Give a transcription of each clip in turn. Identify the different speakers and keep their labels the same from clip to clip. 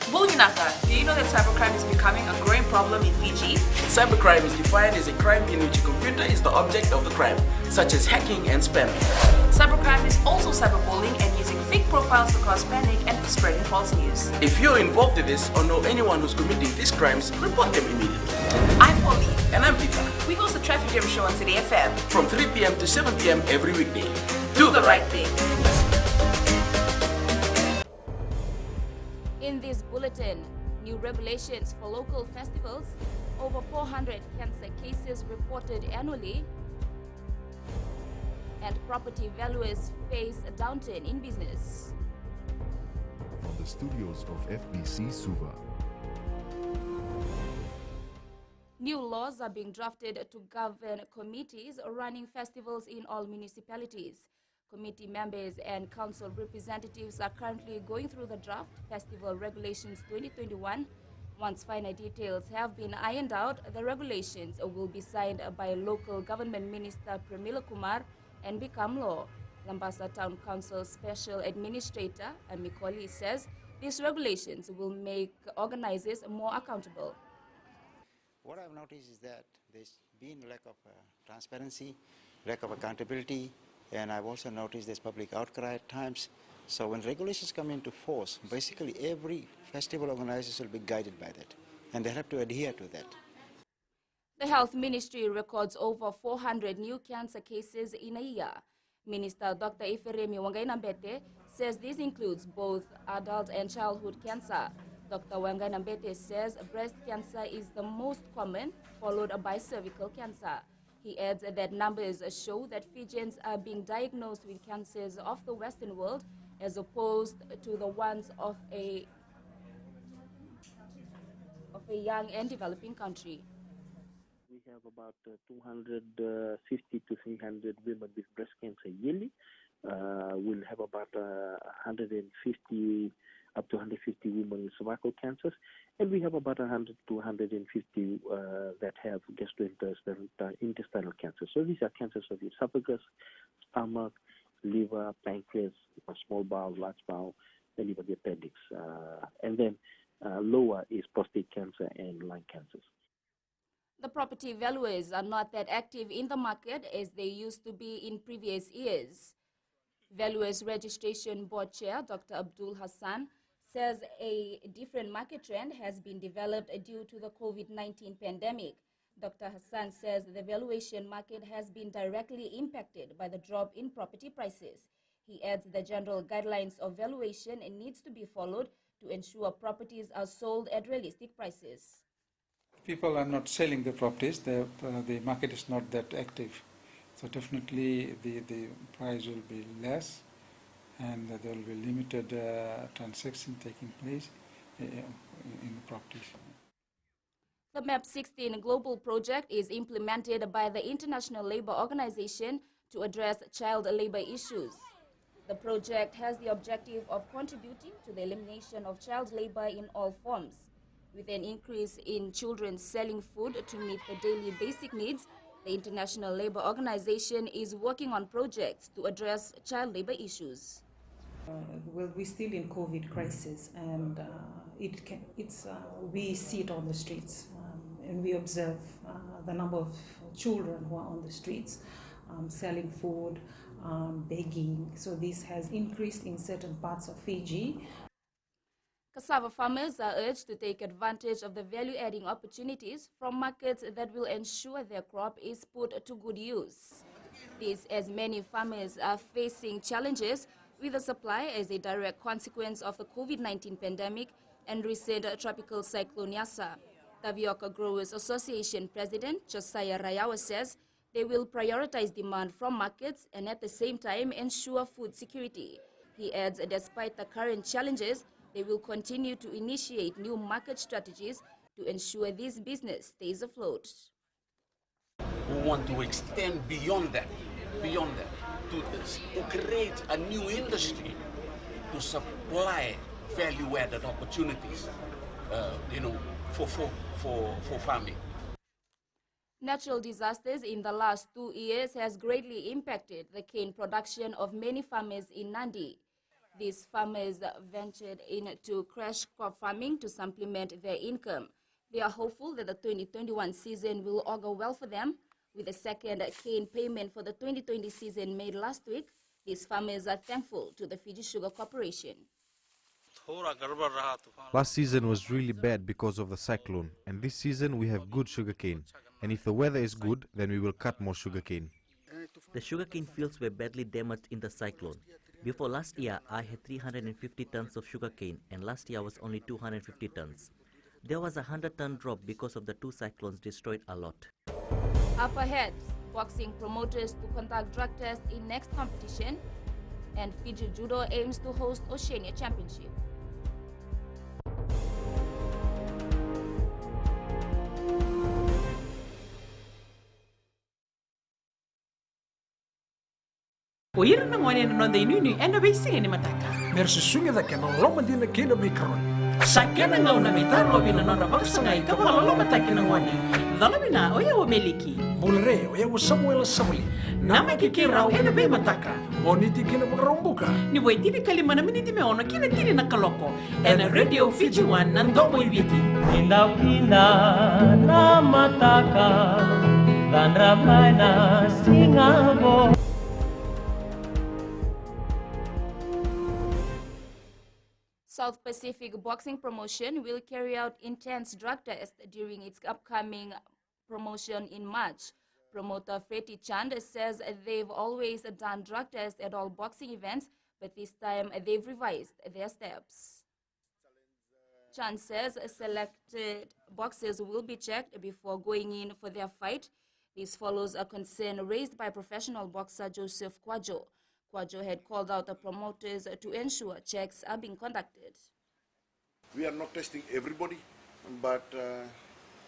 Speaker 1: Bulginaka, do you know that cybercrime is becoming a growing problem in Fiji?
Speaker 2: Cybercrime is defined as a crime in which a computer is the object of the crime, such as hacking and spamming.
Speaker 1: Cybercrime is also cyberbullying and using fake profiles to cause panic and spreading false news.
Speaker 2: If you're involved in this or know anyone who's committing these crimes, report them immediately.
Speaker 1: I'm Pauline.
Speaker 2: And I'm Peter.
Speaker 1: We host the Traffic Jam Show on City FM.
Speaker 2: From 3 p.m. to 7 p.m. every weekday.
Speaker 1: Do the right thing.
Speaker 3: In this bulletin, new regulations for local festivals, over 400 cancer cases reported annually, and property valuers face a downturn in business.
Speaker 4: From the studios of FBC Suva.
Speaker 3: New laws are being drafted to govern committees running festivals in all municipalities. Committee members and council representatives are currently going through the draft Festival Regulations 2021. Once final details have been ironed out, the regulations will be signed by local government minister Premila Kumar and become law. Lambasa Town Council Special Administrator Amikoli says these regulations will make organizers more accountable.
Speaker 5: What I've noticed is that there's been lack of transparency, lack of accountability, and I've also noticed there's public outcry at times. So when regulations come into force, basically every festival organizers will be guided by that, and they have to adhere to that.
Speaker 3: The Health Ministry records over 400 new cancer cases in a year. Minister Dr. Iferemi Wangainambete says this includes both adult and childhood cancer. Dr. Wangainambete says breast cancer is the most common, followed by cervical cancer. He adds that numbers show that Fijians are being diagnosed with cancers of the Western world as opposed to the ones of a young and developing country.
Speaker 6: We have about 250 to 300 women with breast cancer yearly. We'll have about 150 up to 150 women with cervical cancers, and we have about 100 to 150 that have gastrointestinal cancer. So these are cancers of the esophagus, stomach, liver, pancreas, small bowel, large bowel, and even the appendix. And then lower is prostate cancer and lung cancers.
Speaker 3: The property valuers are not that active in the market as they used to be in previous years. Valuers Registration Board Chair Dr. Abdul Hassan says a different market trend has been developed due to the COVID-19 pandemic. Dr. Hassan says the valuation market has been directly impacted by the drop in property prices. He adds the general guidelines of valuation needs to be followed to ensure properties are sold at realistic prices.
Speaker 7: People are not selling the properties, the market is not that active. So definitely the price will be less, and there will be limited transactions taking place in the properties.
Speaker 3: The MAP 16 global project is implemented by the International Labour Organization to address child labour issues. The project has the objective of contributing to the elimination of child labour in all forms. With an increase in children selling food to meet the daily basic needs, the International Labour Organization is working on projects to address child labour issues.
Speaker 8: Well, we're still in COVID crisis, and we see it on the streets, and we observe the number of children who are on the streets selling food, begging. So this has increased in certain parts of Fiji.
Speaker 3: Cassava farmers are urged to take advantage of the value-adding opportunities from markets that will ensure their crop is put to good use. This as many farmers are facing challenges with the supply as a direct consequence of the COVID-19 pandemic and recent tropical cyclone Yasa. Tapioca Growers Association President Josiah Rayawa says they will prioritize demand from markets and at the same time ensure food security. He adds despite the current challenges, they will continue to initiate new market strategies to ensure this business stays afloat.
Speaker 2: We want to extend beyond that, to create a new industry to supply value-added opportunities, for farming.
Speaker 3: Natural disasters in the last 2 years has greatly impacted the cane production of many farmers in Nandi. These farmers ventured into crash crop farming to supplement their income. They are hopeful that the 2021 season will augur well for them. With the second cane payment for the 2020 season made last week, these farmers are thankful to the Fiji Sugar Corporation.
Speaker 9: Last season was really bad because of the cyclone, and this season we have good sugarcane. And if the weather is good, then we will cut more sugarcane.
Speaker 10: The sugarcane fields were badly damaged in the cyclone. Before last year, I had 350 tons of sugarcane, and last year was only 250 tons. There was a 100-ton drop because of the two cyclones destroyed a lot.
Speaker 3: Up ahead, boxing promoters to conduct drug tests in next competition, and Fiji Judo aims to host Oceania Championship.
Speaker 11: Oira na ngone no de nuni ena be singa ni mataka.
Speaker 12: Mersu sunga da kena loma dina kena be karon.
Speaker 11: Sakena ngau na mitar lo bina na baksa ngai ka bala lo mataki na ngone. Dala bina oya o meliki.
Speaker 12: Bulre oya o Samuel Samuli.
Speaker 11: Nama ki rau ena be mataka.
Speaker 12: Boniti kena rombuka.
Speaker 11: Ni boy tiri kalima na miniti me ona kina tiri na kaloko. Ena Radio Fiji One na ndomo ibiti.
Speaker 13: Indah pindah na mataka dan ramai na singabo.
Speaker 3: South Pacific Boxing Promotion will carry out intense drug tests during its upcoming promotion in March. Promoter Freddy Chand says they've always done drug tests at all boxing events, but this time they've revised their steps. Chand says selected boxers will be checked before going in for their fight. This follows a concern raised by professional boxer Joseph Kwajo. Kwajo had called out the promoters to ensure checks are being conducted.
Speaker 14: We are not testing everybody, but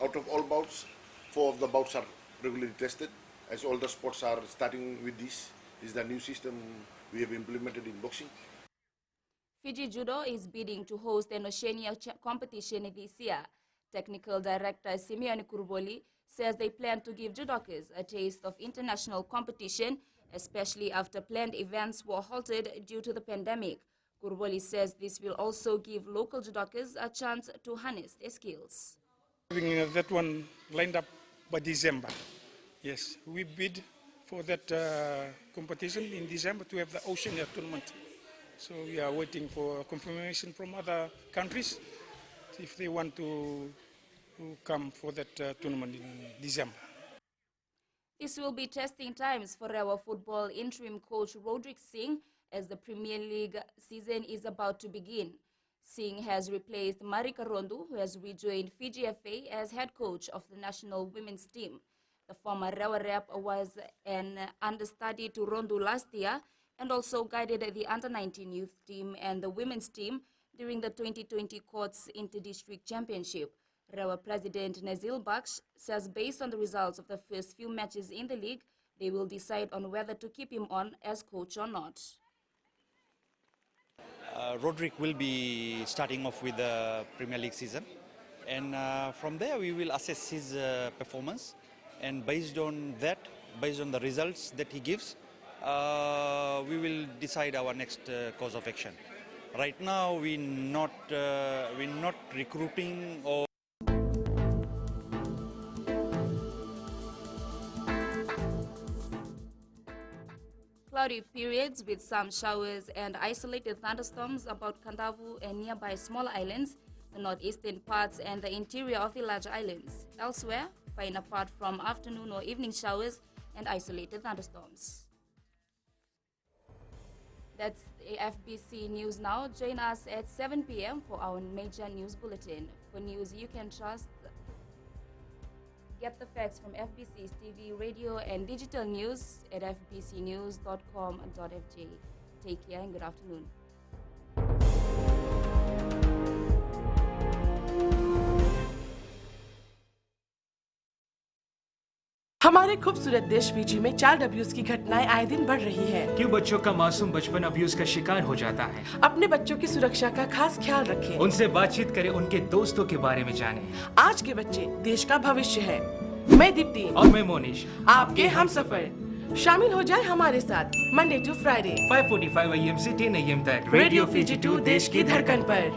Speaker 14: out of all bouts, 4 of the bouts are regularly tested. As all the sports are starting with this is the new system we have implemented in boxing.
Speaker 3: Fiji Judo is bidding to host an Oceania competition this year. Technical Director Simeon Kurboli says they plan to give judokas a taste of international competition, especially after planned events were halted due to the pandemic. Kurboli says this will also give local judokas a chance to harness their skills.
Speaker 15: Having that one lined up by December. Yes, we bid for that competition in December to have the Oceania tournament. So we are waiting for confirmation from other countries if they want to come for that tournament in December.
Speaker 3: This will be testing times for our football interim coach Roderick Singh as the Premier League season is about to begin. Singh has replaced Marika Rondu, who has rejoined Fiji FA as head coach of the national women's team. The former Rewa rep was an understudy to Rondu last year and also guided the under-19 youth team and the women's team during the 2020 Courts Inter-District Championship. Rewa President Nazil Baksh says based on the results of the first few matches in the league, they will decide on whether to keep him on as coach or not.
Speaker 16: Roderick will be starting off with the Premier League season, and from there we will assess his performance, and based on that, based on the results that he gives, we will decide our next course of action. Right now we're not recruiting or
Speaker 3: Cloudy periods with some showers and isolated thunderstorms about Kandavu and nearby smaller islands, the northeastern parts and the interior of the larger islands. Elsewhere, fine apart from afternoon or evening showers and isolated thunderstorms. That's FBC News Now. Join us at 7 p.m. for our major news bulletin. For news you can trust, get the facts from FBC's TV, radio, and digital news at fbcnews.com.fj. Take care and good afternoon.
Speaker 11: हमारे खूबसूरत देश Fiji में child abuse की घटनाएं आए दिन बढ़ रही हैं।
Speaker 17: क्यों बच्चों का मासूम बचपन अब्यूज का शिकार हो जाता है?
Speaker 11: अपने बच्चों की सुरक्षा का खास ख्याल रखें।
Speaker 17: उनसे बातचीत करें, उनके दोस्तों के बारे में जानें।
Speaker 11: आज के बच्चे देश का भविष्य है। मैं दीप्ति
Speaker 17: और मैं मोनिश,
Speaker 11: आपके हमसफर।
Speaker 18: शामिल हो जाए हमारे साथ मंडे टू फ्राइडे
Speaker 17: 5:45 AM से 10 AM तक
Speaker 18: रेडियो Fiji 2 देश की धड़कन पर।